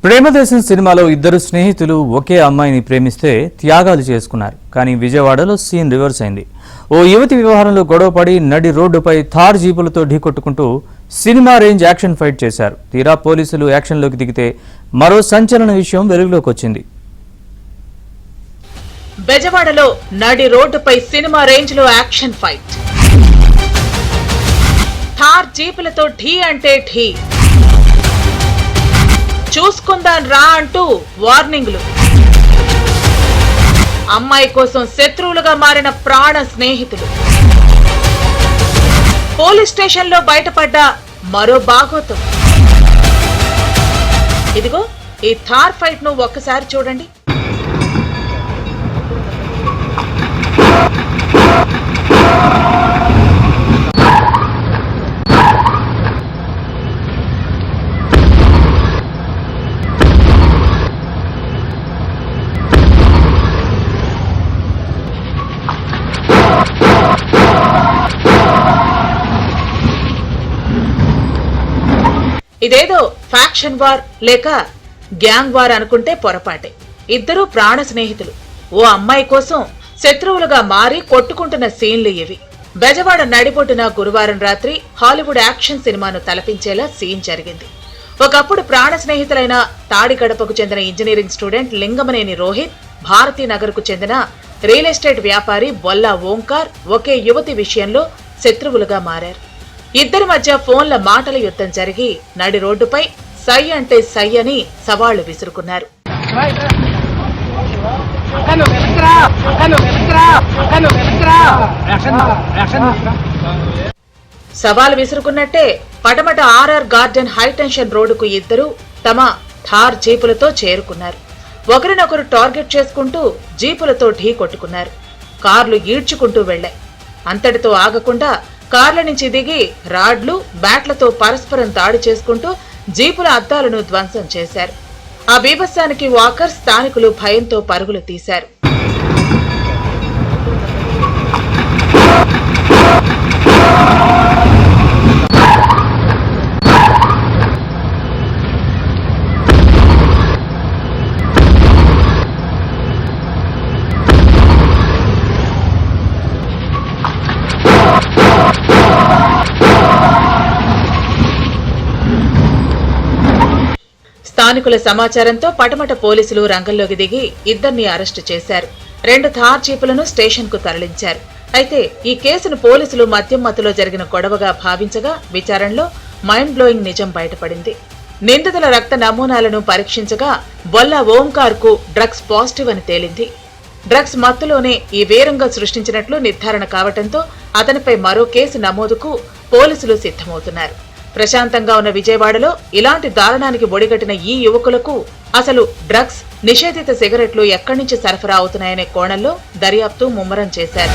ప్రేమదేశం సినిమాలో ఇద్దరు స్నేహితులు ఒకే అమ్మాయిని ప్రేమిస్తే త్యాగాలు చేసుకున్నారు. కానీ విజయవాడలో సీన్ రివర్స్ అయింది. ఓ యువతి వ్యవహారంలో గొడవపడి నడి రోడ్డుపై థార్ జీపులతో ఢీకొట్టుకుంటూ సినిమా రేంజ్ యాక్షన్ ఫైట్ చేశారు. తీరా పోలీసులు యాక్షన్లోకి దిగితే మరో సంచలన విషయం వెలుగులోకి వచ్చింది. బెజవాడలో నడి రోడ్డుపై సినిమా రేంజ్ లో యాక్షన్ ఫైట్. థార్ జీపులతో ఢీ అంటే ఢీ, చూసుకుందాం రా అంటూ వార్నింగ్లు. అమ్మాయి కోసం శత్రువులుగా మారిన ప్రాణ స్నేహితులు. పోలీస్ స్టేషన్ లో బయటపడ్డ మరో బాగోతం. ఇదిగో ఈ థార్ ఫైట్ ను ఒక్కసారి చూడండి. ఇదేదో ఫ్యాక్షన్ వార్ లేక గ్యాంగ్ వార్ అనుకుంటే పొరపాటే. ఇద్దరూ ప్రాణ స్నేహితులు ఓ అమ్మాయి కోసం శత్రువులుగా మారి కొట్టుకుంటున్న సీన్లు ఇవి. బెజవాడ నడిబొడ్డున గురువారం రాత్రి హాలీవుడ్ యాక్షన్ సినిమాను తలపించేలా సీన్ జరిగింది. ఒకప్పుడు ప్రాణ స్నేహితులైన తాడిగడపకు చెందిన ఇంజనీరింగ్ స్టూడెంట్ లింగమనేని రోహిత్, భారతీనగర్ కు చెందిన రియల్ ఎస్టేట్ వ్యాపారి బొల్లా ఓంకార్ ఒకే యువతి విషయంలో శత్రువులుగా మారారు. ఇద్దరి మధ్య ఫోన్ల మాటల యుద్ధం జరిగి నడి రోడ్డుపై సై అంటే సై అని సవాళ్లు విసురుకున్నారు. సవాలు విసురుకున్నట్టే పటమట ఆర్ఆర్ గార్డెన్ హైటెన్షన్ రోడ్డుకు ఇద్దరు తమ థార్ జీపులతో చేరుకున్నారు. ఒకరినొకరు టార్గెట్ చేసుకుంటూ జీపులతో ఢీ కొట్టుకున్నారు. కార్లు ఈడ్చుకుంటూ వెళ్లాయి. అంతటితో ఆగకుండా కార్ల నుంచి దిగి రాడ్లు, బ్యాట్లతో పరస్పరం దాడి చేసుకుంటూ జీపుల అద్దాలను ధ్వంసం చేశారు. ఆ బీభత్సానికి వాకర్ స్థానికులు భయంతో పరుగులు తీశారు. స్థానికుల సమాచారంతో పటమట పోలీసులు రంగంలోకి దిగి ఇద్దరిని అరెస్టు చేశారు. 2 థార్ జీపులను స్టేషన్ కు తరలించారు. అయితే ఈ కేసును పోలీసులు మద్యం మత్తులో జరిగిన గొడవగా భావించగా విచారణలో మైండ్ బ్లోయింగ్ నిజం బయటపడింది. నిందితుల రక్త నమూనాలను పరీక్షించగా బొల్లా ఓంకార్ కు డ్రగ్స్ పాజిటివ్ అని తేలింది. డ్రగ్స్ మత్తులోనే ఈ వేరంగా సృష్టించినట్లు నిర్ధారణ కావడంతో అతనిపై మరో కేసు నమోదుకు పోలీసులు సిద్ధమవుతున్నారు. ప్రశాంతంగా ఉన్న విజయవాడలో ఇలాంటి దారుణానికి ఒడిగట్టిన ఈ యువకులకు అసలు డ్రగ్స్, నిషేధిత సిగరెట్లు ఎక్కడి నుంచి సరఫరా అవుతున్నాయనే కోణంలో దర్యాప్తు ముమ్మరం చేశారు.